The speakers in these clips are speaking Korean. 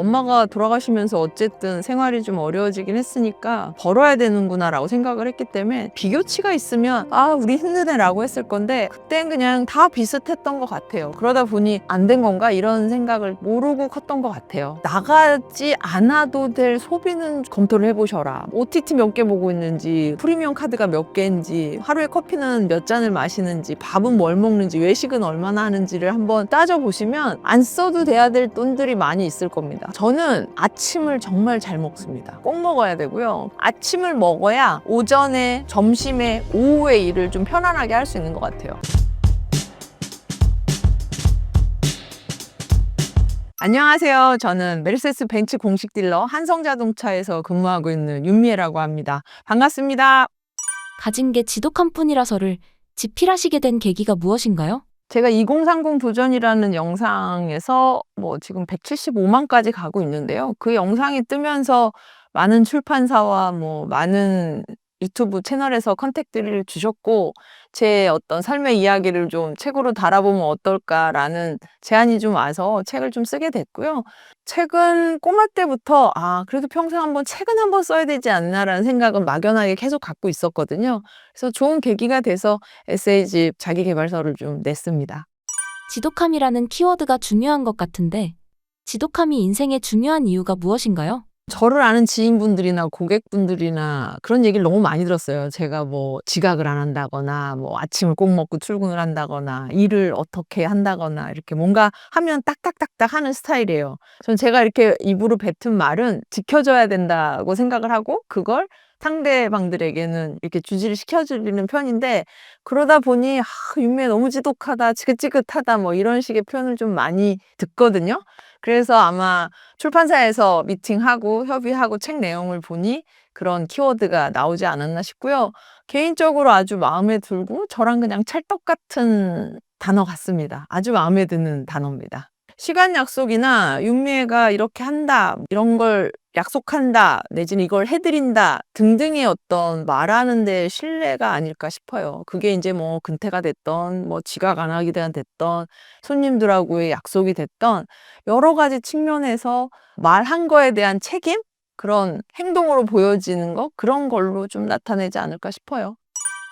엄마가 돌아가시면서 어쨌든 생활이 좀 어려워지긴 했으니까 벌어야 되는구나 라고 생각을 했기 때문에 비교치가 있으면 우리 힘드네 라고 했을 건데 그땐 그냥 다 비슷했던 것 같아요. 그러다 보니 안 된 건가 이런 생각을 모르고 컸던 것 같아요. 나가지 않아도 될 소비는 검토를 해보셔라. OTT 몇 개 보고 있는지, 프리미엄 카드가 몇 개인지, 하루에 커피는 몇 잔을 마시는지, 밥은 뭘 먹는지, 외식은 얼마나 하는지를 한번 따져보시면 안 써도 돼야 될 돈들이 많이 있을 겁니다. 저는 아침을 정말 잘 먹습니다. 꼭 먹어야 되고요. 아침을 먹어야 오전에, 점심에, 오후에 일을 좀 편안하게 할 수 있는 것 같아요. 안녕하세요. 저는 메르세데스 벤츠 공식 딜러 한성자동차에서 근무하고 있는 윤미애라고 합니다. 반갑습니다. 가진 게 지독한 뿐이라서를 집필하시게 된 계기가 무엇인가요? 제가 2030 도전이라는 영상에서 지금 175만까지 가고 있는데요. 그 영상이 뜨면서 많은 출판사와 많은 유튜브 채널에서 컨택트를 주셨고 제 어떤 삶의 이야기를 좀 책으로 달아보면 어떨까라는 제안이 좀 와서 책을 좀 쓰게 됐고요. 책은 꼬마 때부터 그래도 평생 한번 책은 한번 써야 되지 않나라는 생각은 막연하게 계속 갖고 있었거든요. 그래서 좋은 계기가 돼서 에세이집 자기계발서를 좀 냈습니다. 지독함이라는 키워드가 중요한 것 같은데, 지독함이 인생에 중요한 이유가 무엇인가요? 저를 아는 지인분들이나 고객분들이나 그런 얘기를 너무 많이 들었어요. 제가 지각을 안 한다거나, 아침을 꼭 먹고 출근을 한다거나, 일을 어떻게 한다거나, 이렇게 뭔가 하면 딱딱딱딱 하는 스타일이에요. 전 제가 이렇게 입으로 뱉은 말은 지켜져야 된다고 생각을 하고, 그걸 상대방들에게는 이렇게 주지를 시켜주는 편인데, 그러다 보니, 윤미애 너무 지독하다, 지긋지긋하다, 이런 식의 표현을 좀 많이 듣거든요. 그래서 아마 출판사에서 미팅하고 협의하고 책 내용을 보니 그런 키워드가 나오지 않았나 싶고요. 개인적으로 아주 마음에 들고 저랑 그냥 찰떡 같은 단어 같습니다. 아주 마음에 드는 단어입니다. 시간 약속이나 윤미애가 이렇게 한다, 이런 걸 약속한다, 내지는 이걸 해드린다 등등의 어떤 말하는 데 신뢰가 아닐까 싶어요. 그게 이제 근태가 됐던, 지각 안 하게 됐던, 손님들하고의 약속이 됐던 여러 가지 측면에서 말한 거에 대한 책임? 그런 행동으로 보여지는 거? 그런 걸로 좀 나타내지 않을까 싶어요.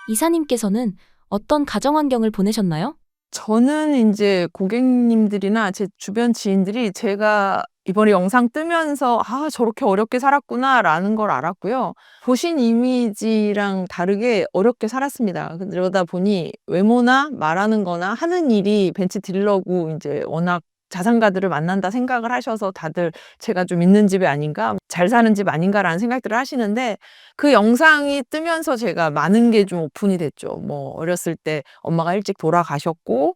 이사님께서는 어떤 가정 환경을 보내셨나요? 저는 이제 고객님들이나 제 주변 지인들이 제가 이번에 영상 뜨면서 저렇게 어렵게 살았구나라는 걸 알았고요. 보신 이미지랑 다르게 어렵게 살았습니다. 그러다 보니 외모나 말하는 거나 하는 일이 벤츠 딜러고 이제 워낙 자산가들을 만난다 생각을 하셔서 다들 제가 좀 있는 집이 아닌가, 잘 사는 집 아닌가라는 생각들을 하시는데 그 영상이 뜨면서 제가 많은 게 좀 오픈이 됐죠. 어렸을 때 엄마가 일찍 돌아가셨고,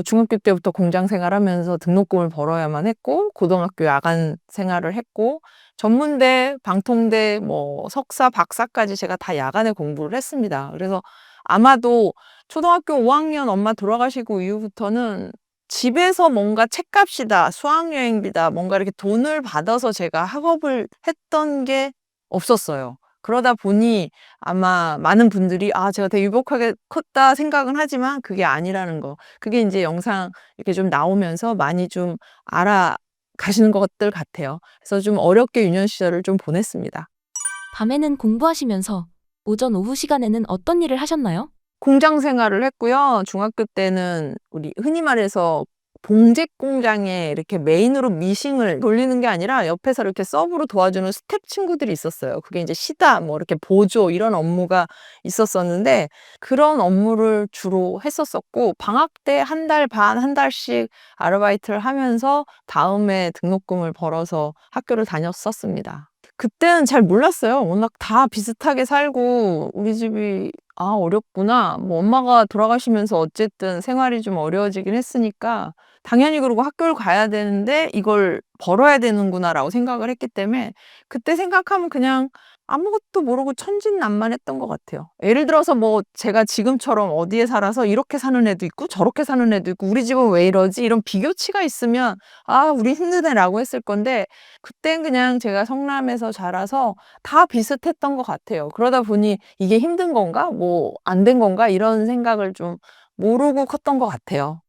중학교 때부터 공장 생활하면서 등록금을 벌어야만 했고, 고등학교 야간 생활을 했고, 전문대, 방통대, 석사, 박사까지 제가 다 야간에 공부를 했습니다. 그래서 아마도 초등학교 5학년 엄마 돌아가시고 이후부터는 집에서 뭔가 책값이다, 수학여행비다, 뭔가 이렇게 돈을 받아서 제가 학업을 했던 게 없었어요. 그러다 보니 아마 많은 분들이 제가 되게 유복하게 컸다 생각은 하지만 그게 아니라는 거. 그게 이제 영상 이렇게 좀 나오면서 많이 좀 알아가시는 것들 같아요. 그래서 좀 어렵게 유년 시절을 좀 보냈습니다. 밤에는 공부하시면서 오전 오후 시간에는 어떤 일을 하셨나요? 공장 생활을 했고요. 중학교 때는 우리 흔히 말해서 봉제 공장에 이렇게 메인으로 미싱을 돌리는 게 아니라 옆에서 이렇게 서브로 도와주는 스텝 친구들이 있었어요. 그게 이제 시다, 이렇게 보조 이런 업무가 있었었는데 그런 업무를 주로 했었었고 방학 때 한 달 반, 한 달씩 아르바이트를 하면서 다음에 등록금을 벌어서 학교를 다녔었습니다. 그때는 잘 몰랐어요. 워낙 다 비슷하게 살고 우리 집이 어렵구나. 엄마가 돌아가시면서 어쨌든 생활이 좀 어려워지긴 했으니까 당연히 그러고 학교를 가야 되는데 이걸 벌어야 되는구나라고 생각을 했기 때문에 그때 생각하면 그냥 아무것도 모르고 천진난만했던 것 같아요. 예를 들어서 제가 지금처럼 어디에 살아서 이렇게 사는 애도 있고 저렇게 사는 애도 있고 우리 집은 왜 이러지? 이런 비교치가 있으면 우리 힘드네라고 했을 건데 그땐 그냥 제가 성남에서 자라서 다 비슷했던 것 같아요. 그러다 보니 이게 힘든 건가? 안 된 건가? 이런 생각을 좀 모르고 컸던 것 같아요.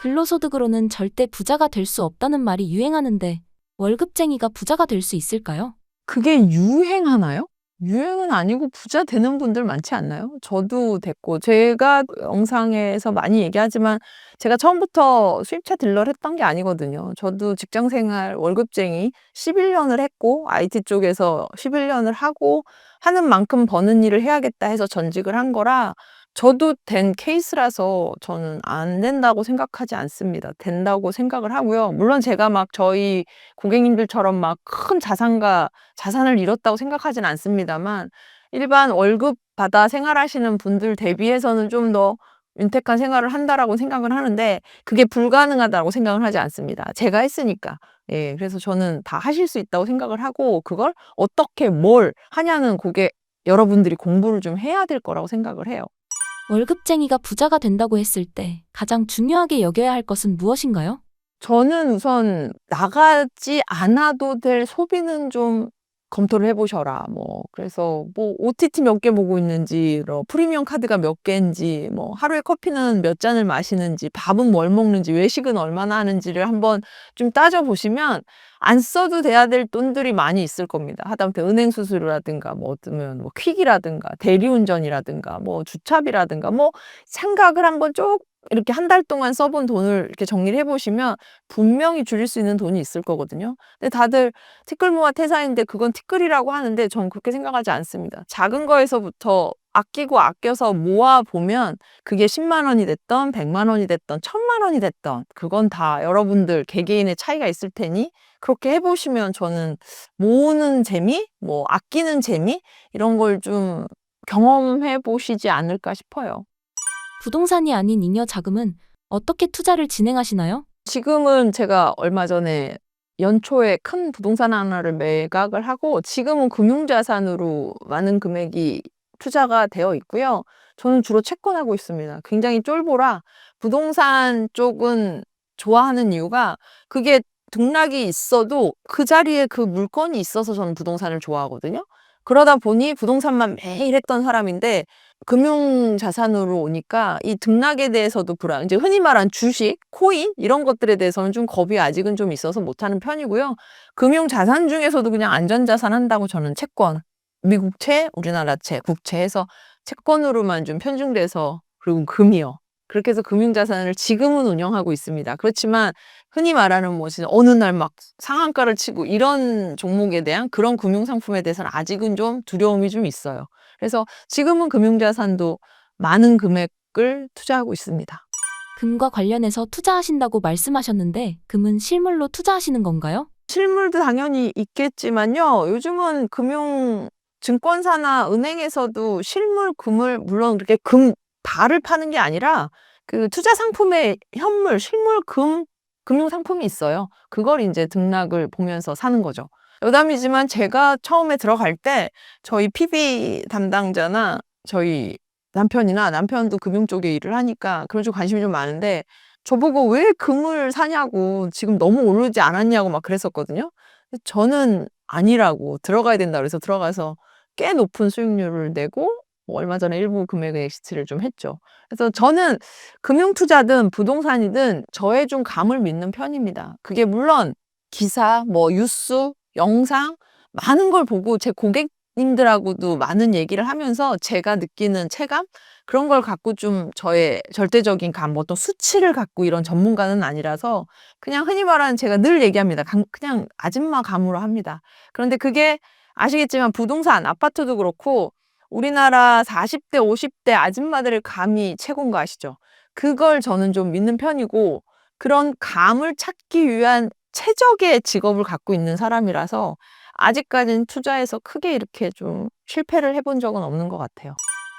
근로소득으로는 절대 부자가 될 수 없다는 말이 유행하는데, 월급쟁이가 부자가 될 수 있을까요? 그게 유행하나요? 유행은 아니고 부자 되는 분들 많지 않나요? 저도 됐고 제가 영상에서 많이 얘기하지만 제가 처음부터 수입차 딜러를 했던 게 아니거든요. 저도 직장 생활 월급쟁이 11년을 했고 IT 쪽에서 11년을 하고 하는 만큼 버는 일을 해야겠다 해서 전직을 한 거라 저도 된 케이스라서 저는 안 된다고 생각하지 않습니다. 된다고 생각을 하고요. 물론 제가 막 저희 고객님들처럼 막 큰 자산과 자산을 잃었다고 생각하진 않습니다만 일반 월급 받아 생활하시는 분들 대비해서는 좀 더 윤택한 생활을 한다라고 생각을 하는데 그게 불가능하다고 생각을 하지 않습니다. 제가 했으니까. 예, 그래서 저는 다 하실 수 있다고 생각을 하고 그걸 어떻게 뭘 하냐는 그게 여러분들이 공부를 좀 해야 될 거라고 생각을 해요. 월급쟁이가 부자가 된다고 했을 때 가장 중요하게 여겨야 할 것은 무엇인가요? 저는 우선 나가지 않아도 될 소비는 좀 검토를 해 보셔라. 뭐 그래서 뭐 OTT 몇 개 보고 있는지 프리미엄 카드가 몇 개인지 뭐 하루에 커피는 몇 잔을 마시는지 밥은 뭘 먹는지 외식은 얼마나 하는지를 한번 좀 따져 보시면 안 써도 돼야 될 돈들이 많이 있을 겁니다. 하다못해 은행 수수료라든가 뭐 어쩌면 뭐 퀵이라든가 대리운전이라든가 뭐 주차비라든가 뭐 생각을 한번 쭉 이렇게 한 달 동안 써본 돈을 이렇게 정리를 해 보시면 분명히 줄일 수 있는 돈이 있을 거거든요. 근데 다들 티끌 모아 태산인데 그건 티끌이라고 하는데 전 그렇게 생각하지 않습니다. 작은 거에서부터 아끼고 아껴서 모아 보면 그게 10만 원이 됐던 100만 원이 됐던 1000만 원이 됐던 그건 다 여러분들 개개인의 차이가 있을 테니 그렇게 해 보시면 저는 모으는 재미, 뭐 아끼는 재미 이런 걸 좀 경험해 보시지 않을까 싶어요. 부동산이 아닌 잉여 자금은 어떻게 투자를 진행하시나요? 지금은 제가 얼마 전에 연초에 큰 부동산 하나를 매각을 하고 지금은 금융자산으로 많은 금액이 투자가 되어 있고요. 저는 주로 채권하고 있습니다. 굉장히 쫄보라 부동산 쪽은 좋아하는 이유가 그게 등락이 있어도 그 자리에 그 물건이 있어서 저는 부동산을 좋아하거든요. 그러다 보니 부동산만 매일 했던 사람인데 금융자산으로 오니까 이 등락에 대해서도 이제 흔히 말한 주식, 코인 이런 것들에 대해서는 좀 겁이 아직은 좀 있어서 못하는 편이고요. 금융자산 중에서도 그냥 안전자산 한다고 저는 채권, 미국채, 우리나라채, 국채 해서 채권으로만 좀 편중돼서 그리고 금이요. 그렇게 해서 금융자산을 지금은 운영하고 있습니다. 그렇지만 흔히 말하는 뭐 진짜 어느 날 막 상한가를 치고 이런 종목에 대한 그런 금융상품에 대해서는 아직은 좀 두려움이 좀 있어요. 그래서 지금은 금융자산도 많은 금액을 투자하고 있습니다. 금과 관련해서 투자하신다고 말씀하셨는데 금은 실물로 투자하시는 건가요? 실물도 당연히 있겠지만요. 요즘은 증권사나 은행에서도 실물 금을 물론 그렇게 금 달을 파는 게 아니라 그 투자 상품의 현물, 실물 금융 상품이 있어요. 그걸 이제 등락을 보면서 사는 거죠. 여담이지만 제가 처음에 들어갈 때 저희 PB 담당자나 저희 남편도 금융 쪽에 일을 하니까 그런 쪽 관심이 좀 많은데 저보고 왜 금을 사냐고 지금 너무 오르지 않았냐고 막 그랬었거든요. 저는 아니라고 들어가야 된다 그래서 들어가서 꽤 높은 수익률을 내고 뭐 얼마 전에 일부 금액의 엑시트를 좀 했죠. 그래서 저는 금융 투자든 부동산이든 저의 좀 감을 믿는 편입니다. 그게 물론 기사, 뭐 뉴스, 영상 많은 걸 보고 제 고객님들하고도 많은 얘기를 하면서 제가 느끼는 체감 그런 걸 갖고 좀 저의 절대적인 감, 뭐 어떤 수치를 갖고 이런 전문가는 아니라서 그냥 흔히 말하는 제가 늘 얘기합니다. 그냥 아줌마 감으로 합니다. 그런데 그게 아시겠지만 부동산, 아파트도 그렇고 우리나라 40대, 50대 아줌마들의 감이 최고인 거 아시죠? 그걸 저는 좀 믿는 편이고 그런 감을 찾기 위한 최적의 직업을 갖고 있는 사람이라서 아직까지는 투자에서 크게 이렇게 좀 실패를 해본 적은 없는 것 같아요.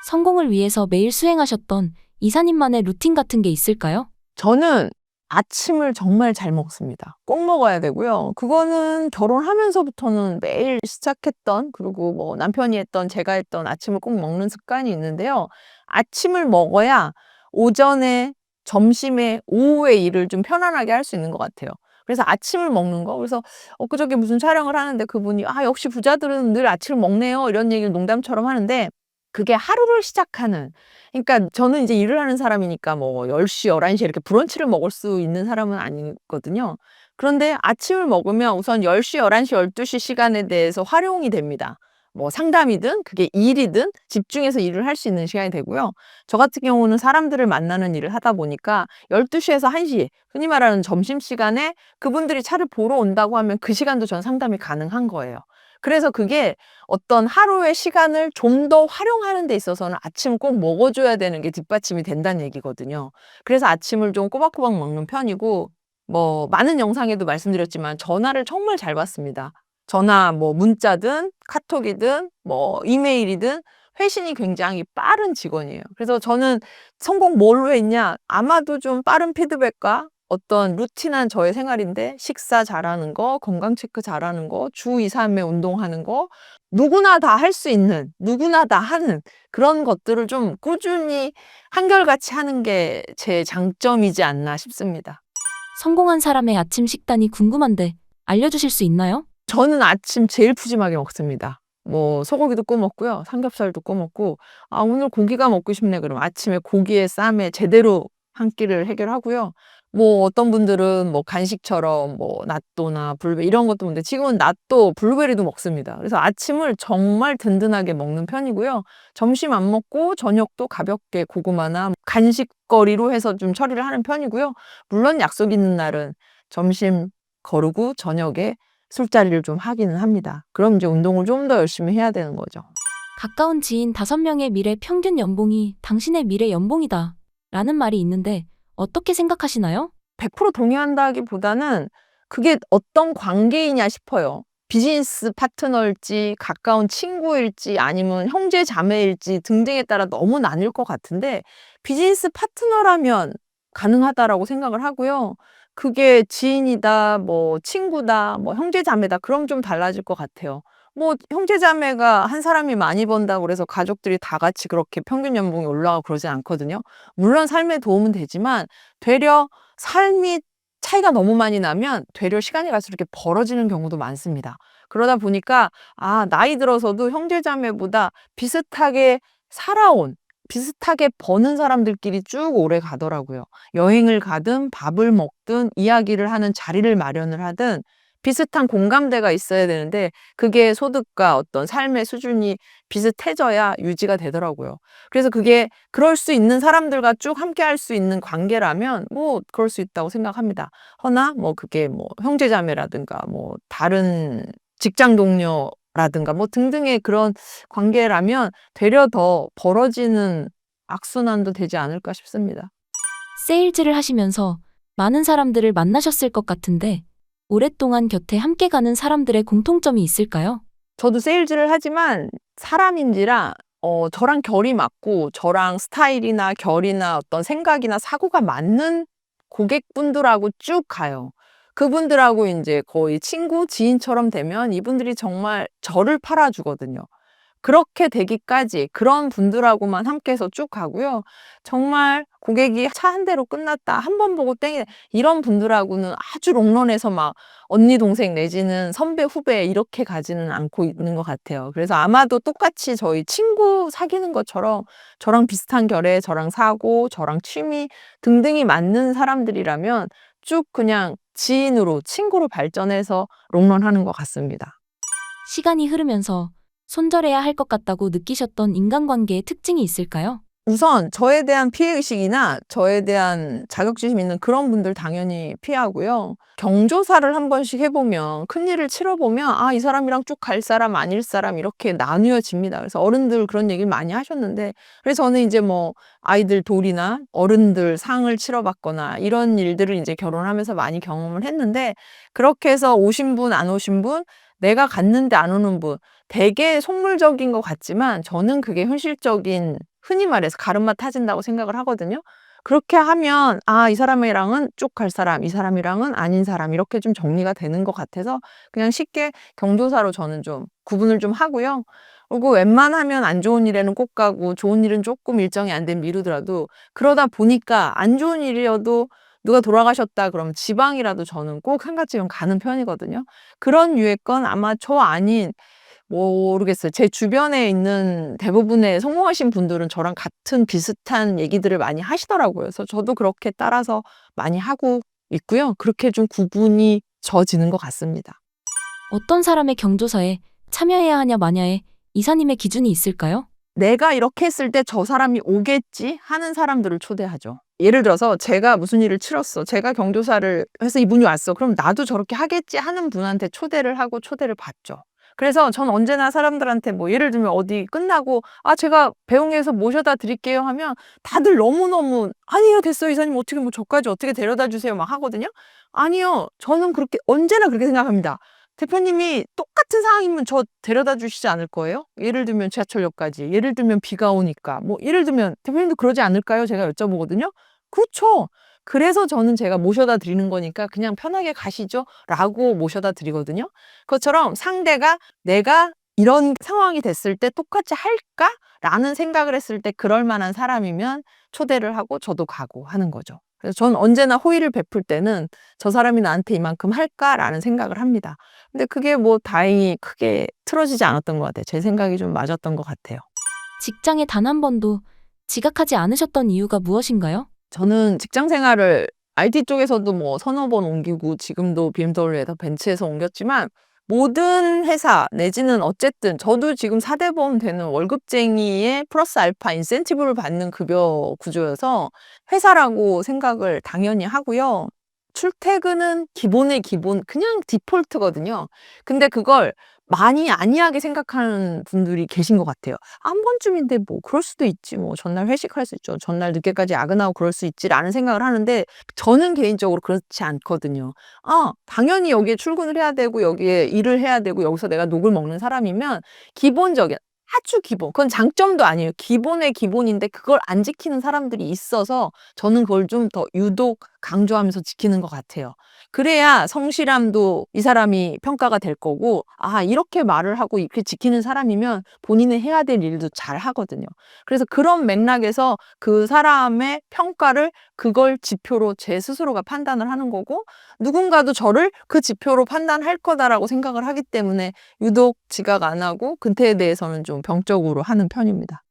성공을 위해서 매일 수행하셨던 이사님만의 루틴 같은 게 있을까요? 저는 아침을 정말 잘 먹습니다. 꼭 먹어야 되고요. 그거는 결혼하면서부터는 매일 시작했던 그리고 뭐 남편이 했던 제가 했던 아침을 꼭 먹는 습관이 있는데요. 아침을 먹어야 오전에, 점심에, 오후에 일을 좀 편안하게 할 수 있는 것 같아요. 그래서 아침을 먹는 거. 그래서 엊그저께 무슨 촬영을 하는데 그분이 역시 부자들은 늘 아침을 먹네요. 이런 얘기를 농담처럼 하는데 그게 하루를 시작하는 그러니까 저는 이제 일을 하는 사람이니까 뭐 10시, 11시에 이렇게 브런치를 먹을 수 있는 사람은 아니거든요. 그런데 아침을 먹으면 우선 10시, 11시, 12시 시간에 대해서 활용이 됩니다. 뭐 상담이든 그게 일이든 집중해서 일을 할 수 있는 시간이 되고요. 저 같은 경우는 사람들을 만나는 일을 하다 보니까 12시에서 1시, 흔히 말하는 점심시간에 그분들이 차를 보러 온다고 하면 그 시간도 전 상담이 가능한 거예요. 그래서 그게 어떤 하루의 시간을 좀 더 활용하는 데 있어서는 아침 꼭 먹어줘야 되는 게 뒷받침이 된다는 얘기거든요. 그래서 아침을 좀 꼬박꼬박 먹는 편이고, 뭐 많은 영상에도 말씀드렸지만 전화를 정말 잘 받습니다. 전화 뭐 문자든 카톡이든 뭐 이메일이든 회신이 굉장히 빠른 직원이에요. 그래서 저는 성공 뭘로 했냐? 아마도 좀 빠른 피드백과 어떤 루틴한 저의 생활인데, 식사 잘하는 거, 건강 체크 잘하는 거, 주 2, 3회 운동하는 거, 누구나 다 할 수 있는, 누구나 다 하는 그런 것들을 좀 꾸준히 한결같이 하는 게 제 장점이지 않나 싶습니다. 성공한 사람의 아침 식단이 궁금한데 알려주실 수 있나요? 저는 아침 제일 푸짐하게 먹습니다. 뭐 소고기도 구워 먹고요. 삼겹살도 구워 먹고, 아 오늘 고기가 먹고 싶네 그러면 아침에 고기에 쌈에 제대로 한 끼를 해결하고요. 뭐 어떤 분들은 뭐 간식처럼 뭐 낫또나 블루베리 이런 것도 먹는데, 지금은 낫또, 블루베리도 먹습니다. 그래서 아침을 정말 든든하게 먹는 편이고요. 점심 안 먹고 저녁도 가볍게 고구마나 간식거리로 해서 좀 처리를 하는 편이고요. 물론 약속 있는 날은 점심 거르고 저녁에 술자리를 좀 하기는 합니다. 그럼 이제 운동을 좀 더 열심히 해야 되는 거죠. 가까운 지인 5명의 미래 평균 연봉이 당신의 미래 연봉이다 라는 말이 있는데 어떻게 생각하시나요? 100% 동의한다기보다는 그게 어떤 관계이냐 싶어요. 비즈니스 파트너일지, 가까운 친구일지, 아니면 형제 자매일지 등등에 따라 너무 나뉠 것 같은데, 비즈니스 파트너라면 가능하다라고 생각을 하고요. 그게 지인이다, 뭐 친구다, 뭐 형제 자매다, 그럼 좀 달라질 것 같아요. 뭐 형제 자매가 한 사람이 많이 번다고 그래서 가족들이 다 같이 그렇게 평균 연봉이 올라가고 그러지 않거든요. 물론 삶에 도움은 되지만 되려 삶이 차이가 너무 많이 나면 되려 시간이 갈수록 이렇게 벌어지는 경우도 많습니다. 그러다 보니까 아, 나이 들어서도 형제자매보다 비슷하게 살아온, 비슷하게 버는 사람들끼리 쭉 오래 가더라고요. 여행을 가든 밥을 먹든 이야기를 하는 자리를 마련을 하든 비슷한 공감대가 있어야 되는데, 그게 소득과 어떤 삶의 수준이 비슷해져야 유지가 되더라고요. 그래서 그게 그럴 수 있는 사람들과 쭉 함께 할 수 있는 관계라면 뭐 그럴 수 있다고 생각합니다. 허나 뭐 그게 뭐 형제자매라든가 뭐 다른 직장 동료라든가 뭐 등등의 그런 관계라면 되려 더 벌어지는 악순환도 되지 않을까 싶습니다. 세일즈를 하시면서 많은 사람들을 만나셨을 것 같은데 오랫동안 곁에 함께 가는 사람들의 공통점이 있을까요? 저도 세일즈를 하지만 사람인지라 저랑 결이 맞고 저랑 스타일이나 결이나 어떤 생각이나 사고가 맞는 고객분들하고 쭉 가요. 그분들하고 이제 거의 친구, 지인처럼 되면 이분들이 정말 저를 팔아주거든요. 그렇게 되기까지 그런 분들하고만 함께해서 쭉 가고요. 정말 고객이 차 한 대로 끝났다, 한 번 보고 땡이 이런 분들하고는 아주 롱런해서 막 언니 동생 내지는 선배 후배 이렇게 가지는 않고 있는 것 같아요. 그래서 아마도 똑같이 저희 친구 사귀는 것처럼 저랑 비슷한 결의, 저랑 사고, 저랑 취미 등등이 맞는 사람들이라면 쭉 그냥 지인으로, 친구로 발전해서 롱런하는 것 같습니다. 시간이 흐르면서 손절해야 할 것 같다고 느끼셨던 인간관계의 특징이 있을까요? 우선 저에 대한 피해의식이나 저에 대한 자격지심 있는 그런 분들 당연히 피하고요. 경조사를 한 번씩 해보면, 큰일을 치러보면 아, 이 사람이랑 쭉 갈 사람 아닐 사람 이렇게 나뉘어집니다. 그래서 어른들 그런 얘기를 많이 하셨는데, 그래서 저는 이제 뭐 아이들 돌이나 어른들 상을 치러받거나 이런 일들을 이제 결혼하면서 많이 경험을 했는데, 그렇게 해서 오신 분 안 오신 분, 내가 갔는데 안 오는 분, 되게 속물적인 것 같지만 저는 그게 현실적인, 흔히 말해서 가르마 타진다고 생각을 하거든요. 그렇게 하면 아, 이 사람이랑은 쭉 갈 사람, 이 사람이랑은 아닌 사람 이렇게 좀 정리가 되는 것 같아서 그냥 쉽게 경조사로 저는 좀 구분을 좀 하고요. 그리고 웬만하면 안 좋은 일에는 꼭 가고 좋은 일은 조금 일정이 안 되면 미루더라도, 그러다 보니까 안 좋은 일이어도 누가 돌아가셨다 그러면 지방이라도 저는 꼭 한 가지는 가는 편이거든요. 그런 유의 건 아마 저 아닌, 모르겠어요. 제 주변에 있는 대부분의 성공하신 분들은 저랑 같은 비슷한 얘기들을 많이 하시더라고요. 그래서 저도 그렇게 따라서 많이 하고 있고요. 그렇게 좀 구분이 져지는 것 같습니다. 어떤 사람의 경조사에 참여해야 하냐 마냐에 이사님의 기준이 있을까요? 내가 이렇게 했을 때 저 사람이 오겠지 하는 사람들을 초대하죠. 예를 들어서 제가 무슨 일을 치렀어. 제가 경조사를 해서 이분이 왔어. 그럼 나도 저렇게 하겠지 하는 분한테 초대를 하고 초대를 받죠. 그래서 전 언제나 사람들한테 뭐 예를 들면 어디 끝나고 제가 배웅해서 모셔다 드릴게요 하면 다들 너무너무 아니요 됐어요 이사님 어떻게 뭐 저까지 어떻게 데려다 주세요 막 하거든요. 아니요 저는 그렇게 언제나 그렇게 생각합니다. 대표님이 똑같은 상황이면 저 데려다 주시지 않을 거예요? 예를 들면 지하철역까지, 예를 들면 비가 오니까, 뭐 예를 들면 대표님도 그러지 않을까요? 제가 여쭤보거든요. 그렇죠. 그래서 저는 제가 모셔다 드리는 거니까 그냥 편하게 가시죠 라고 모셔다 드리거든요. 그것처럼 상대가 내가 이런 상황이 됐을 때 똑같이 할까? 라는 생각을 했을 때 그럴 만한 사람이면 초대를 하고 저도 가고 하는 거죠. 그래서 저는 언제나 호의를 베풀 때는 저 사람이 나한테 이만큼 할까라는 생각을 합니다. 근데 그게 뭐 다행히 크게 틀어지지 않았던 것 같아요. 제 생각이 좀 맞았던 것 같아요. 직장에 단 한 번도 지각하지 않으셨던 이유가 무엇인가요? 저는 직장 생활을 IT 쪽에서도 뭐 서너 번 옮기고 지금도 BMW에서 벤츠에서 옮겼지만 모든 회사 내지는 어쨌든 저도 지금 4대보험 되는 월급쟁이의 플러스 알파 인센티브를 받는 급여 구조여서 회사라고 생각을 당연히 하고요. 출퇴근은 기본의 기본, 그냥 디폴트거든요. 근데 그걸 많이 안이하게 생각하는 분들이 계신 것 같아요. 한 번쯤인데 뭐 그럴 수도 있지. 뭐 전날 회식할 수 있죠. 전날 늦게까지 야근하고 그럴 수 있지라는 생각을 하는데 저는 개인적으로 그렇지 않거든요. 당연히 여기에 출근을 해야 되고 여기에 일을 해야 되고 여기서 내가 녹을 먹는 사람이면 기본적인 아주 기본. 그건 장점도 아니에요. 기본의 기본인데 그걸 안 지키는 사람들이 있어서 저는 그걸 좀 더 유독 강조하면서 지키는 것 같아요. 그래야 성실함도 이 사람이 평가가 될 거고, 이렇게 말을 하고 이렇게 지키는 사람이면 본인이 해야 될 일도 잘 하거든요. 그래서 그런 맥락에서 그 사람의 평가를 그걸 지표로 제 스스로가 판단을 하는 거고, 누군가도 저를 그 지표로 판단할 거다라고 생각을 하기 때문에 유독 지각 안 하고 근태에 대해서는 좀 병적으로 하는 편입니다.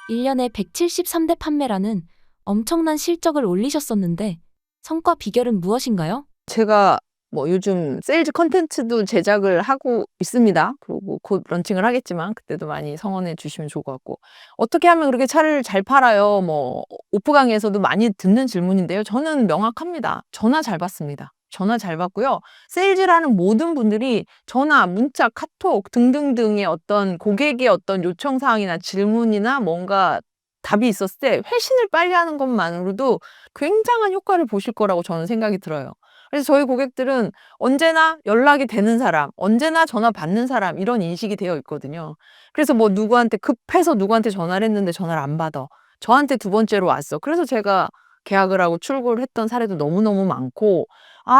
1년에 173대 판매라는 엄청난 실적을 올리셨었는데 성과 비결은 무엇인가요? 제가 뭐 요즘 세일즈 컨텐츠도 제작을 하고 있습니다. 그리고 곧 런칭을 하겠지만 그때도 많이 성원해 주시면 좋을 것 같고 어떻게 하면 그렇게 차를 잘 팔아요? 뭐 오프 강의에서도 많이 듣는 질문인데요. 저는 명확합니다. 전화 잘 받습니다. 전화 잘 받고요. 세일즈라는 모든 분들이 전화, 문자, 카톡 등등등의 어떤 고객의 어떤 요청 사항이나 질문이나 뭔가 답이 있었을 때 회신을 빨리 하는 것만으로도 굉장한 효과를 보실 거라고 저는 생각이 들어요. 그래서 저희 고객들은 언제나 연락이 되는 사람, 언제나 전화 받는 사람 이런 인식이 되어 있거든요. 그래서 뭐 누구한테 급해서 누구한테 전화를 했는데 전화를 안 받아. 저한테 두 번째로 왔어. 그래서 제가 계약을 하고 출고를 했던 사례도 너무너무 많고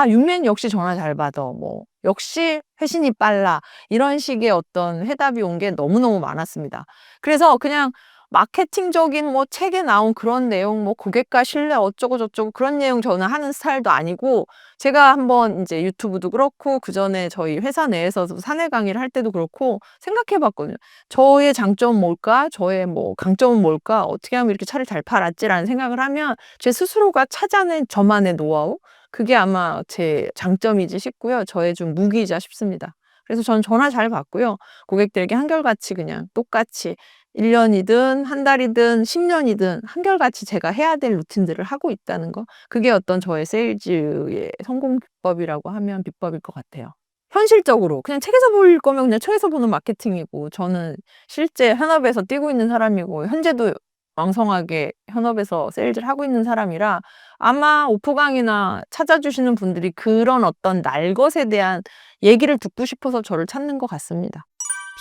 윤맨 역시 전화 잘 받아. 뭐 역시 회신이 빨라. 이런 식의 어떤 회답이 온 게 너무너무 많았습니다. 그래서 그냥 마케팅적인 뭐 책에 나온 그런 내용, 뭐 고객과 신뢰 어쩌고 저쩌고 그런 내용 저는 하는 스타일도 아니고 제가 한번 이제 유튜브도 그렇고 그전에 저희 회사 내에서도 사내 강의를 할 때도 그렇고 생각해 봤거든요. 저의 장점은 뭘까? 저의 뭐 강점은 뭘까? 어떻게 하면 이렇게 차를 잘 팔았지라는 생각을 하면 제 스스로가 찾아낸 저만의 노하우? 그게 아마 제 장점이지 싶고요. 저의 좀 무기이자 싶습니다. 그래서 저는 전화 잘 받고요. 고객들에게 한결같이 그냥 똑같이 1년이든 한 달이든 10년이든 한결같이 제가 해야 될 루틴들을 하고 있다는 거. 그게 어떤 저의 세일즈의 성공 비법이라고 하면 비법일 것 같아요. 현실적으로 그냥 책에서 볼 거면 그냥 책에서 보는 마케팅이고 저는 실제 현업에서 뛰고 있는 사람이고 현재도 왕성하게 현업에서 세일즈를 하고 있는 사람이라 아마 오프 강의나 찾아주시는 분들이 그런 어떤 날 것에 대한 얘기를 듣고 싶어서 저를 찾는 것 같습니다.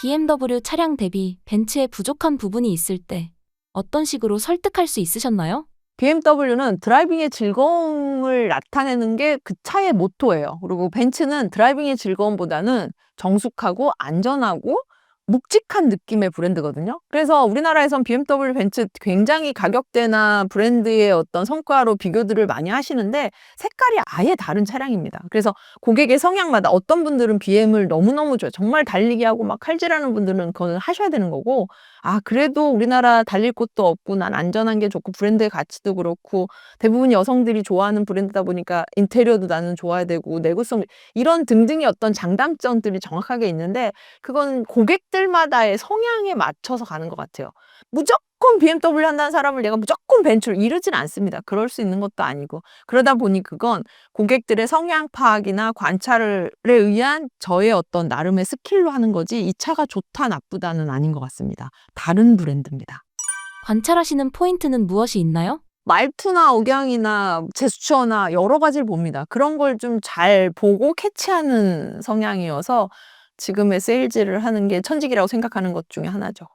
BMW 차량 대비 벤츠에 부족한 부분이 있을 때 어떤 식으로 설득할 수 있으셨나요? BMW는 드라이빙의 즐거움을 나타내는 게 그 차의 모토예요. 그리고 벤츠는 드라이빙의 즐거움보다는 정숙하고 안전하고 묵직한 느낌의 브랜드거든요. 그래서 우리나라에선 BMW, 벤츠 굉장히 가격대나 브랜드의 어떤 성과로 비교들을 많이 하시는데 색깔이 아예 다른 차량입니다. 그래서 고객의 성향마다 어떤 분들은 BM을 너무너무 좋아해요. 정말 달리기 하고 막 칼질하는 분들은 그거는 하셔야 되는 거고 그래도 우리나라 달릴 곳도 없고 난 안전한 게 좋고 브랜드의 가치도 그렇고 대부분 여성들이 좋아하는 브랜드다 보니까 인테리어도 나는 좋아야 되고 내구성 이런 등등의 어떤 장단점들이 정확하게 있는데 그건 고객들마다의 성향에 맞춰서 가는 것 같아요. 무조건 BMW 한다는 사람을 내가 무조건 벤츠로 이러진 않습니다. 그럴 수 있는 것도 아니고. 그러다 보니 그건 고객들의 성향 파악이나 관찰에 의한 저의 어떤 나름의 스킬로 하는 거지 이 차가 좋다 나쁘다는 아닌 것 같습니다. 다른 브랜드입니다. 관찰하시는 포인트는 무엇이 있나요? 말투나 억양이나 제스처나 여러 가지를 봅니다. 그런 걸 좀 잘 보고 캐치하는 성향이어서 지금의 세일즈를 하는 게 천직이라고 생각하는 것 중에 하나죠.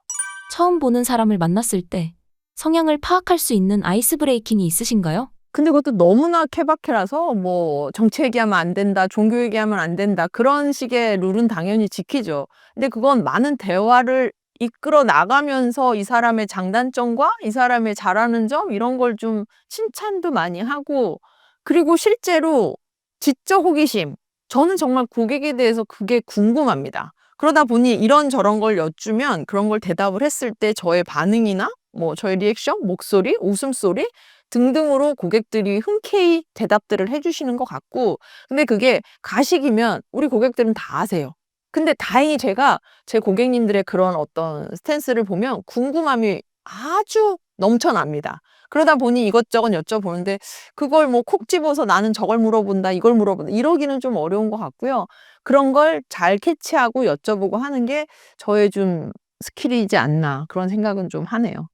처음 보는 사람을 만났을 때 성향을 파악할 수 있는 아이스 브레이킹이 있으신가요? 근데 그것도 너무나 케바케라서 뭐 정치 얘기하면 안 된다, 종교 얘기하면 안 된다 그런 식의 룰은 당연히 지키죠. 근데 그건 많은 대화를 이끌어 나가면서 이 사람의 장단점과 이 사람의 잘하는 점 이런 걸 좀 칭찬도 많이 하고 그리고 실제로 지적 호기심 저는 정말 고객에 대해서 그게 궁금합니다. 그러다 보니 이런저런 걸 여쭈면 그런 걸 대답을 했을 때 저의 반응이나 뭐 저의 리액션, 목소리, 웃음소리 등등으로 고객들이 흔쾌히 대답들을 해주시는 것 같고 근데 그게 가식이면 우리 고객들은 다 아세요. 근데 다행히 제가 제 고객님들의 그런 어떤 스탠스를 보면 궁금함이 아주 넘쳐납니다. 그러다 보니 이것저것 여쭤보는데 그걸 뭐 콕 집어서 나는 저걸 물어본다, 이걸 물어본다 이러기는 좀 어려운 것 같고요. 그런 걸 잘 캐치하고 여쭤보고 하는 게 저의 좀 스킬이지 않나 그런 생각은 좀 하네요.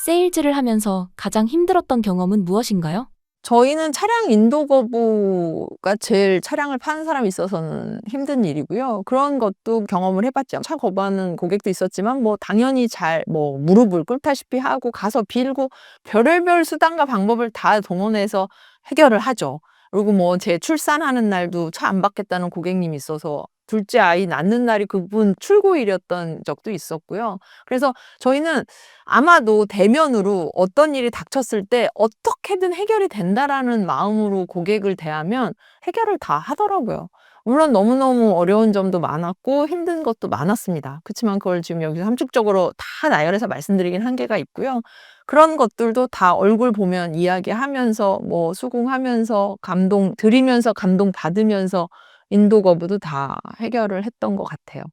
세일즈를 하면서 가장 힘들었던 경험은 무엇인가요? 저희는 차량 인도 거부가 제일 차량을 파는 사람이 있어서는 힘든 일이고요. 그런 것도 경험을 해봤죠. 차 거부하는 고객도 있었지만 뭐 당연히 잘 뭐 무릎을 꿇다시피 하고 가서 빌고 별의별 수단과 방법을 다 동원해서 해결을 하죠. 그리고 뭐 제 출산하는 날도 차 안 받겠다는 고객님이 있어서 둘째 아이 낳는 날이 그분 출고일이었던 적도 있었고요. 그래서 저희는 아마도 대면으로 어떤 일이 닥쳤을 때 어떻게든 해결이 된다라는 마음으로 고객을 대하면 해결을 다 하더라고요. 물론 너무너무 어려운 점도 많았고 힘든 것도 많았습니다. 그렇지만 그걸 지금 여기서 함축적으로 다 나열해서 말씀드리긴 한계가 있고요. 그런 것들도 다 얼굴 보면 이야기하면서 뭐 수긍하면서 감동 드리면서 감동 받으면서 인도 거부도 다 해결을 했던 것 같아요.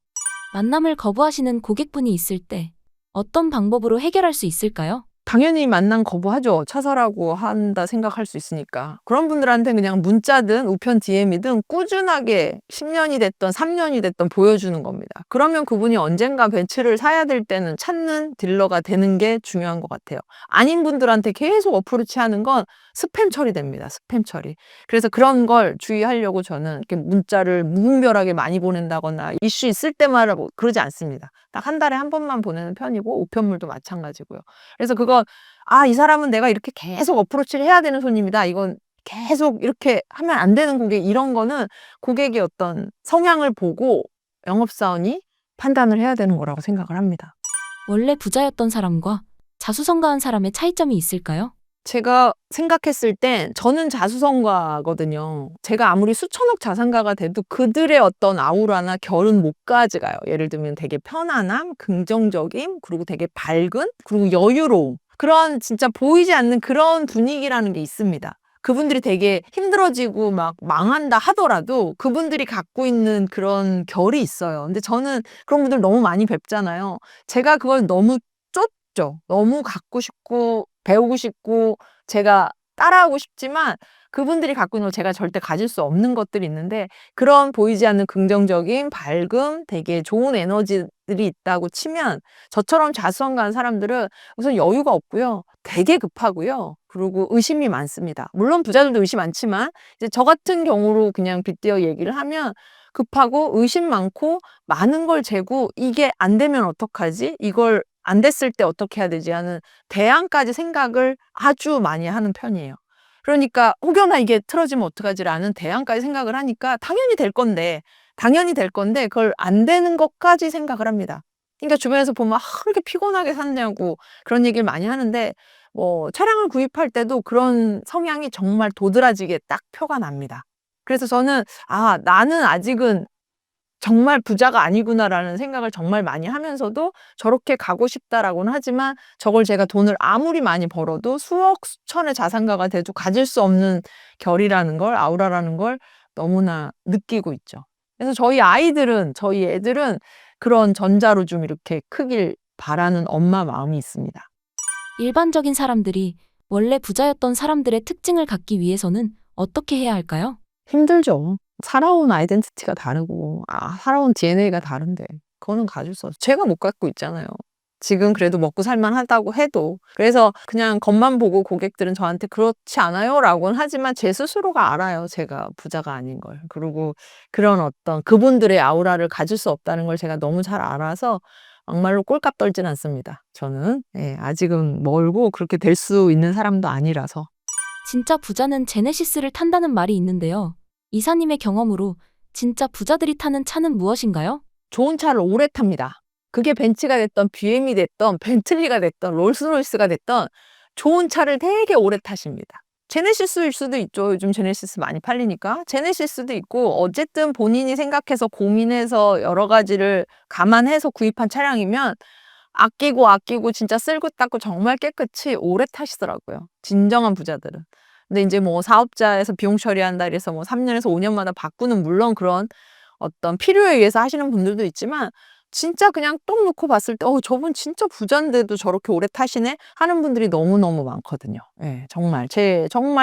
만남을 거부하시는 고객분이 있을 때 어떤 방법으로 해결할 수 있을까요? 당연히 만남 거부하죠. 차서라고 한다 생각할 수 있으니까. 그런 분들한테 그냥 문자든 우편 DM이든 꾸준하게 10년이 됐던 3년이 됐던 보여주는 겁니다. 그러면 그분이 언젠가 벤츠를 사야 될 때는 찾는 딜러가 되는 게 중요한 것 같아요. 아닌 분들한테 계속 어프로치 하는 건 스팸 처리됩니다. 스팸 처리. 그래서 그런 걸 주의하려고 저는 이렇게 문자를 무분별하게 많이 보낸다거나 이슈 있을 때마다 뭐 그러지 않습니다. 딱 한 달에 한 번만 보내는 편이고 우편물도 마찬가지고요. 그래서 그건 이 사람은 내가 이렇게 계속 어프로치를 해야 되는 손님이다. 이건 계속 이렇게 하면 안 되는 고객 이런 거는 고객의 어떤 성향을 보고 영업사원이 판단을 해야 되는 거라고 생각을 합니다. 원래 부자였던 사람과 자수성가한 사람의 차이점이 있을까요? 제가 생각했을 땐 저는 자수성가거든요. 제가 아무리 수천억 자산가가 돼도 그들의 어떤 아우라나 결은 못 가져가요. 예를 들면 되게 편안함, 긍정적임, 그리고 되게 밝은, 그리고 여유로움. 그런 진짜 보이지 않는 그런 분위기라는 게 있습니다. 그분들이 되게 힘들어지고 막 망한다 하더라도 그분들이 갖고 있는 그런 결이 있어요. 근데 저는 그런 분들 너무 많이 뵙잖아요. 제가 그걸 너무 쫓죠. 너무 갖고 싶고 배우고 싶고 제가 따라하고 싶지만 그분들이 갖고 있는 걸 제가 절대 가질 수 없는 것들이 있는데 그런 보이지 않는 긍정적인 밝음, 되게 좋은 에너지들이 있다고 치면 저처럼 자수성가한 사람들은 우선 여유가 없고요. 되게 급하고요. 그리고 의심이 많습니다. 물론 부자들도 의심 많지만 이제 저 같은 경우로 그냥 빗대어 얘기를 하면 급하고 의심 많고 많은 걸 재고 이게 안 되면 어떡하지? 이걸 안 됐을 때 어떻게 해야 되지? 하는 대안까지 생각을 아주 많이 하는 편이에요. 그러니까 혹여나 이게 틀어지면 어떡하지라는 대안까지 생각을 하니까 당연히 될 건데 그걸 안 되는 것까지 생각을 합니다. 그러니까 주변에서 보면 이렇게 피곤하게 샀냐고 그런 얘기를 많이 하는데 뭐 차량을 구입할 때도 그런 성향이 정말 도드라지게 딱 표가 납니다. 그래서 저는 나는 아직은 정말 부자가 아니구나라는 생각을 정말 많이 하면서도 저렇게 가고 싶다라고는 하지만 저걸 제가 돈을 아무리 많이 벌어도 수억 수천의 자산가가 돼도 가질 수 없는 결이라는 걸, 아우라라는 걸 너무나 느끼고 있죠. 그래서 저희 애들은 그런 전자로 좀 이렇게 크길 바라는 엄마 마음이 있습니다. 일반적인 사람들이 원래 부자였던 사람들의 특징을 갖기 위해서는 어떻게 해야 할까요? 힘들죠. 살아온 아이덴티티가 다르고, 살아온 DNA가 다른데, 그거는 가질 수 없어요. 제가 못 갖고 있잖아요. 지금 그래도 먹고 살만하다고 해도. 그래서 그냥 겉만 보고 고객들은 저한테 그렇지 않아요? 라고는 하지만 제 스스로가 알아요. 제가 부자가 아닌 걸. 그리고 그런 어떤 그분들의 아우라를 가질 수 없다는 걸 제가 너무 잘 알아서 막말로 꼴값 떨진 않습니다. 저는. 예, 아직은 멀고 그렇게 될 수 있는 사람도 아니라서. 진짜 부자는 제네시스를 탄다는 말이 있는데요. 이사님의 경험으로 진짜 부자들이 타는 차는 무엇인가요? 좋은 차를 오래 탑니다. 그게 벤츠가 됐던 BM이 됐던 벤틀리가 됐던 롤스로이스가 됐던 좋은 차를 되게 오래 타십니다. 제네시스일 수도 있죠. 요즘 제네시스 많이 팔리니까. 제네시스도 있고 어쨌든 본인이 생각해서 고민해서 여러 가지를 감안해서 구입한 차량이면 아끼고 진짜 쓸고 닦고 정말 깨끗이 오래 타시더라고요. 진정한 부자들은. 근데 이제 뭐 사업자에서 비용 처리한다 이래서 뭐 3년에서 5년마다 바꾸는 물론 그런 어떤 필요에 의해서 하시는 분들도 있지만 진짜 그냥 똑 놓고 봤을 때 저분 진짜 부자인데도 저렇게 오래 타시네 하는 분들이 너무너무 많거든요. 예, 정말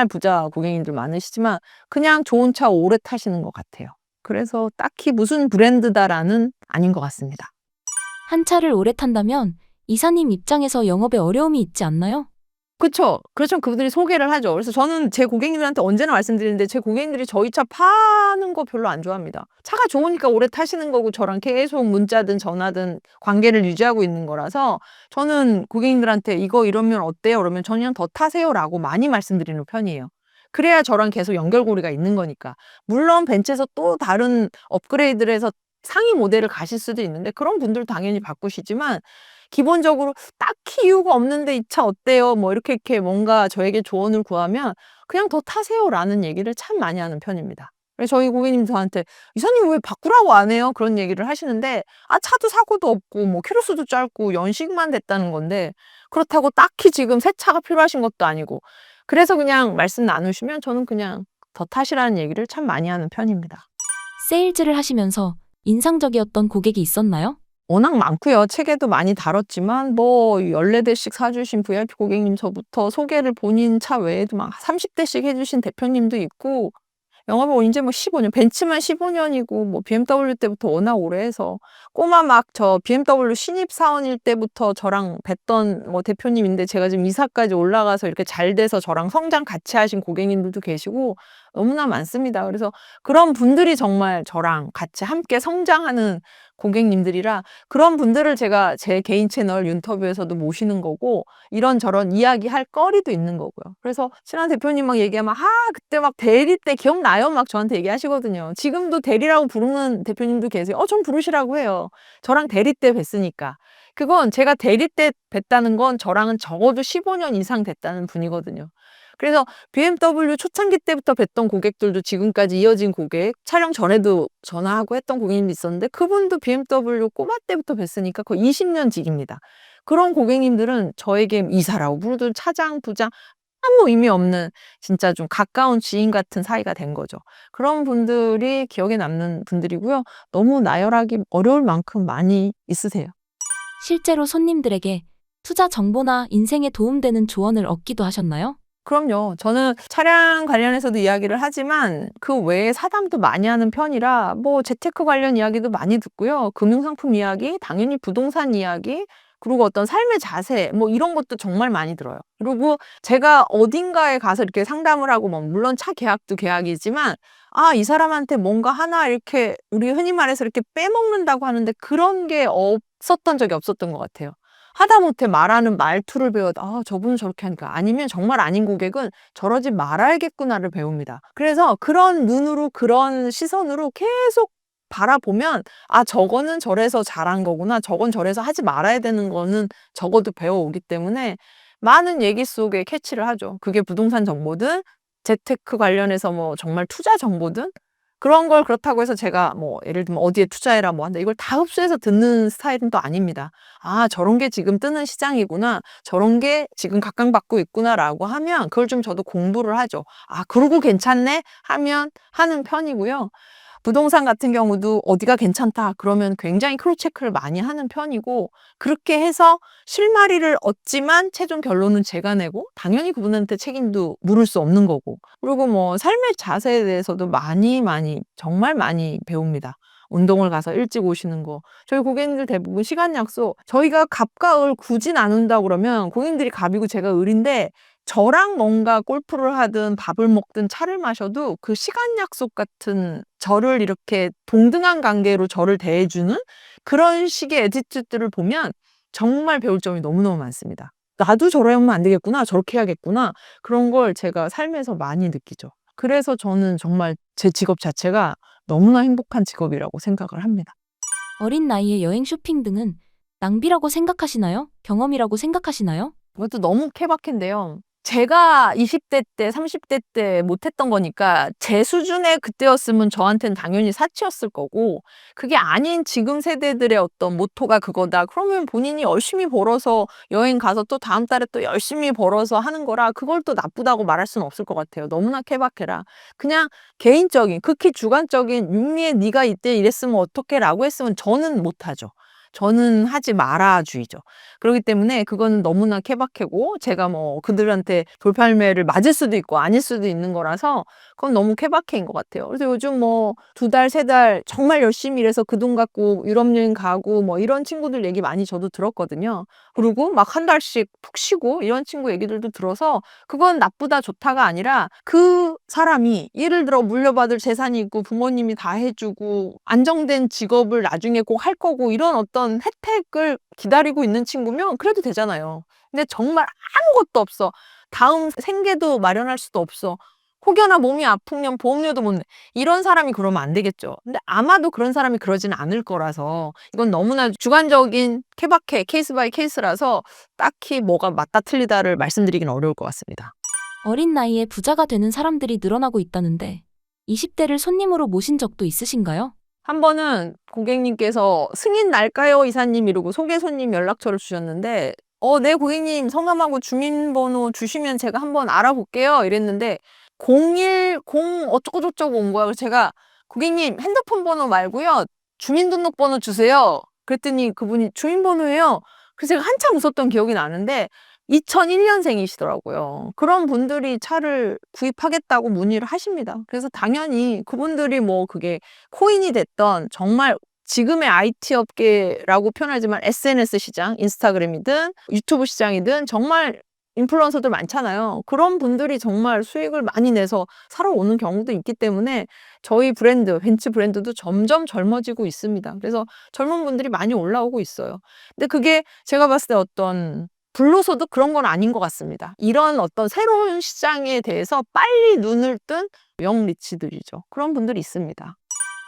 부자 고객님들 많으시지만 그냥 좋은 차 오래 타시는 것 같아요. 그래서 딱히 무슨 브랜드다라는 아닌 것 같습니다. 한 차를 오래 탄다면 이사님 입장에서 영업에 어려움이 있지 않나요? 그쵸. 그렇죠. 그분들이 소개를 하죠. 그래서 저는 제 고객님들한테 언제나 말씀드리는데 제 고객님들이 저희 차 파는 거 별로 안 좋아합니다. 차가 좋으니까 오래 타시는 거고 저랑 계속 문자든 전화든 관계를 유지하고 있는 거라서 저는 고객님들한테 이거 이러면 어때요? 그러면 저는 그냥 더 타세요라고 많이 말씀드리는 편이에요. 그래야 저랑 계속 연결고리가 있는 거니까. 물론 벤츠에서 또 다른 업그레이드를 해서 상위 모델을 가실 수도 있는데 그런 분들 당연히 바꾸시지만 기본적으로 딱히 이유가 없는데 "이 차 어때요?" 뭐 이렇게 뭔가 저에게 조언을 구하면 "그냥 더 타세요."라는 얘기를 참 많이 하는 편입니다. 그래서 저희 고객님이 저한테 "이사님 왜 바꾸라고 안 해요?" 그런 얘기를 하시는데 차도 사고도 없고 뭐 키로수도 짧고 연식만 됐다는 건데 그렇다고 딱히 지금 새 차가 필요하신 것도 아니고 그래서 그냥 말씀 나누시면 저는 그냥 더 타시라는 얘기를 참 많이 하는 편입니다. 세일즈를 하시면서 인상적이었던 고객이 있었나요? 워낙 많고요. 책에도 많이 다뤘지만 뭐 14대씩 사 주신 VIP 고객님서부터 소개를 본인 차 외에도 막 30대씩 해 주신 대표님도 있고 영업을 인제 뭐 15년 벤츠만 15년이고 뭐 BMW 때부터 워낙 오래 해서 꼬마 막 저 BMW 신입 사원일 때부터 저랑 뵀던 뭐 대표님인데 제가 지금 이사까지 올라가서 이렇게 잘 돼서 저랑 성장 같이 하신 고객님들도 계시고 너무나 많습니다. 그래서 그런 분들이 정말 저랑 같이 함께 성장하는 고객님들이라 그런 분들을 제가 제 개인 채널 윤터뷰에서도 모시는 거고 이런저런 이야기할 거리도 있는 거고요. 그래서 친한 대표님 막 얘기하면 그때 막 대리 때 기억나요?" 막 저한테 얘기하시거든요. 지금도 대리라고 부르는 대표님도 계세요. 좀 부르시라고 해요. 저랑 대리 때 뵀으니까. 그건 제가 대리 때 뵀다는 건 저랑은 적어도 15년 이상 됐다는 분이거든요. 그래서 BMW 초창기 때부터 뵀던 고객들도 지금까지 이어진 고객, 촬영 전에도 전화하고 했던 고객님도 있었는데 그분도 BMW 꼬마 때부터 뵀으니까 거의 20년 직입니다. 그런 고객님들은 저에게 이사라고 부르든 차장, 부장 아무 의미 없는 진짜 좀 가까운 지인 같은 사이가 된 거죠. 그런 분들이 기억에 남는 분들이고요. 너무 나열하기 어려울 만큼 많이 있으세요. 실제로 손님들에게 투자 정보나 인생에 도움되는 조언을 얻기도 하셨나요? 그럼요. 저는 차량 관련해서도 이야기를 하지만 그 외에 사담도 많이 하는 편이라 뭐 재테크 관련 이야기도 많이 듣고요. 금융상품 이야기, 당연히 부동산 이야기, 그리고 어떤 삶의 자세 뭐 이런 것도 정말 많이 들어요. 그리고 제가 어딘가에 가서 이렇게 상담을 하고 뭐 물론 차 계약도 계약이지만 이 사람한테 뭔가 하나 이렇게 우리 흔히 말해서 이렇게 빼먹는다고 하는데 그런 게 없었던 적이 없었던 것 같아요. 하다못해 말하는 말투를 배워도 저분은 저렇게 하니까 아니면 정말 아닌 고객은 저러지 말아야겠구나를 배웁니다. 그래서 그런 눈으로 그런 시선으로 계속 바라보면 저거는 저래서 잘한 거구나. 저건 저래서 하지 말아야 되는 거는 적어도 배워오기 때문에 많은 얘기 속에 캐치를 하죠. 그게 부동산 정보든 재테크 관련해서 뭐 정말 투자 정보든 그런 걸 그렇다고 해서 제가 뭐 예를 들면 어디에 투자해라 뭐 한다 이걸 다 흡수해서 듣는 스타일은 또 아닙니다. 아, 저런 게 지금 뜨는 시장이구나. 저런 게 지금 각광받고 있구나라고 하면 그걸 좀 저도 공부를 하죠. 아, 그러고 괜찮네 하면 하는 편이고요. 부동산 같은 경우도 어디가 괜찮다 그러면 굉장히 크로스 체크를 많이 하는 편이고, 그렇게 해서 실마리를 얻지만 최종 결론은 제가 내고 당연히 그분한테 책임도 물을 수 없는 거고, 그리고 뭐 삶의 자세에 대해서도 많이 정말 많이 배웁니다. 운동을 가서 일찍 오시는 거. 저희 고객님들 대부분 시간 약속, 저희가 갑과 을 굳이 나눈다 그러면 고객님들이 갑이고 제가 을인데, 저랑 뭔가 골프를 하든 밥을 먹든 차를 마셔도 그 시간 약속 같은, 저를 이렇게 동등한 관계로 저를 대해주는 그런 식의 애티튜드를 보면 정말 배울 점이 너무너무 많습니다. 나도 저러면 안 되겠구나, 저렇게 해야겠구나, 그런 걸 제가 삶에서 많이 느끼죠. 그래서 저는 정말 제 직업 자체가 너무나 행복한 직업이라고 생각을 합니다. 어린 나이에 여행 쇼핑 등은 낭비라고 생각하시나요? 경험이라고 생각하시나요? 그것도 너무 케바케인데요. 제가 20대 때, 30대 때 못했던 거니까 제 수준의 그때였으면 저한테는 당연히 사치였을 거고, 그게 아닌 지금 세대들의 어떤 모토가 그거다. 그러면 본인이 열심히 벌어서 여행 가서 또 다음 달에 또 열심히 벌어서 하는 거라 그걸 또 나쁘다고 말할 수는 없을 것 같아요. 너무나 케바케라. 그냥 개인적인, 극히 주관적인 윤미애 네가 이때 이랬으면 어떡해 라고 했으면 저는 못하죠. 저는 하지 마라주의죠. 그렇기 때문에 그거는 너무나 케바케고, 제가 뭐 그들한테 돌팔매를 맞을 수도 있고 아닐 수도 있는 거라서 그건 너무 케바케인 것 같아요. 그래서 요즘 뭐 2달, 3달 정말 열심히 일해서 그 돈 갖고 유럽 여행 가고 뭐 이런 친구들 얘기 많이 저도 들었거든요. 그리고 막 한 달씩 푹 쉬고 이런 친구 얘기들도 들어서, 그건 나쁘다 좋다가 아니라 그 사람이 예를 들어 물려받을 재산이 있고 부모님이 다 해주고 안정된 직업을 나중에 꼭 할 거고 이런 어떤 혜택을 기다리고 있는 친구면 그래도 되잖아요. 근데 정말 아무것도 없어. 다음 생계도 마련할 수도 없어. 혹여나 몸이 아프면 보험료도 못 내. 이런 사람이 그러면 안 되겠죠. 근데 아마도 그런 사람이 그러지는 않을 거라서 이건 너무나 주관적인 케바케 케이스 바이 케이스라서 딱히 뭐가 맞다 틀리다를 말씀드리긴 어려울 것 같습니다. 어린 나이에 부자가 되는 사람들이 늘어나고 있다는데 20대를 손님으로 모신 적도 있으신가요? 한 번은 고객님께서 승인 날까요, 이사님? 이러고 소개 손님 연락처를 주셨는데, 네, 고객님 성함하고 주민번호 주시면 제가 한번 알아볼게요. 이랬는데, 010 어쩌고저쩌고 온 거야. 그래서 제가 고객님 핸드폰 번호 말고요, 주민등록번호 주세요. 그랬더니 그분이 주민번호예요. 그래서 제가 한참 웃었던 기억이 나는데, 2001년생이시더라고요. 그런 분들이 차를 구입하겠다고 문의를 하십니다. 그래서 당연히 그분들이 뭐 그게 코인이 됐던, 정말 지금의 IT 업계라고 표현하지만 SNS 시장, 인스타그램이든 유튜브 시장이든 정말 인플루언서들 많잖아요. 그런 분들이 정말 수익을 많이 내서 사러 오는 경우도 있기 때문에 저희 브랜드, 벤츠 브랜드도 점점 젊어지고 있습니다. 그래서 젊은 분들이 많이 올라오고 있어요. 근데 그게 제가 봤을 때 어떤 불로소득 그런 건 아닌 것 같습니다. 이런 어떤 새로운 시장에 대해서 빨리 눈을 뜬 영리치들이죠. 그런 분들이 있습니다.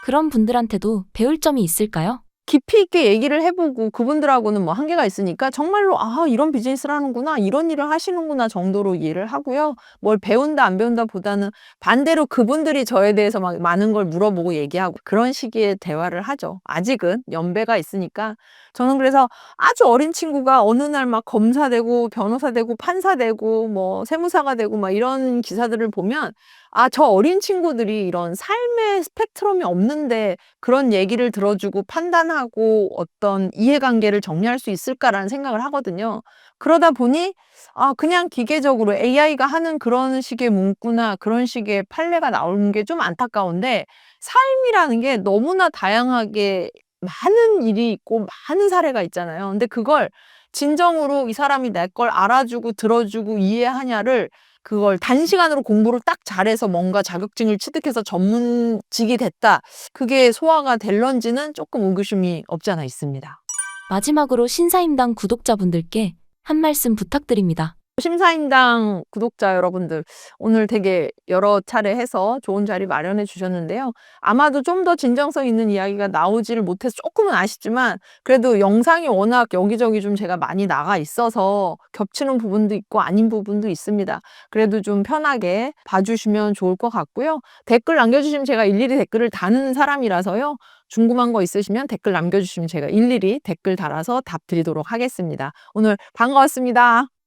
그런 분들한테도 배울 점이 있을까요? 깊이 있게 얘기를 해보고 그분들하고는 뭐 한계가 있으니까 정말로 아, 이런 비즈니스를 하는구나, 이런 일을 하시는구나 정도로 이해를 하고요. 뭘 배운다 안 배운다 보다는 반대로 그분들이 저에 대해서 막 많은 걸 물어보고 얘기하고 그런 식의 대화를 하죠. 아직은 연배가 있으니까. 저는 그래서 아주 어린 친구가 어느 날 막 검사 되고 변호사 되고 판사 되고 뭐 세무사가 되고 막 이런 기사들을 보면, 아, 저 어린 친구들이 이런 삶의 스펙트럼이 없는데 그런 얘기를 들어주고 판단하고 어떤 이해관계를 정리할 수 있을까라는 생각을 하거든요. 그러다 보니 아, 그냥 기계적으로 AI가 하는 그런 식의 문구나 그런 식의 판례가 나오는 게 좀 안타까운데, 삶이라는 게 너무나 다양하게 많은 일이 있고 많은 사례가 있잖아요. 근데 그걸 진정으로 이 사람이 내 걸 알아주고 들어주고 이해하냐를, 그걸 단시간으로 공부를 딱 잘해서 뭔가 자격증을 취득해서 전문직이 됐다, 그게 소화가 될런지는 조금 의구심이 없지 않아 있습니다. 마지막으로 신사임당 구독자분들께 한 말씀 부탁드립니다. 심사임당 구독자 여러분들, 오늘 되게 여러 차례 해서 좋은 자리 마련해 주셨는데요. 아마도 좀 더 진정성 있는 이야기가 나오지를 못해서 조금은 아쉽지만, 그래도 영상이 워낙 여기저기 좀 제가 많이 나가 있어서 겹치는 부분도 있고 아닌 부분도 있습니다. 그래도 좀 편하게 봐주시면 좋을 것 같고요. 댓글 남겨주시면 제가 일일이 댓글을 다는 사람이라서요. 궁금한 거 있으시면 댓글 남겨주시면 제가 일일이 댓글 달아서 답 드리도록 하겠습니다. 오늘 반가웠습니다.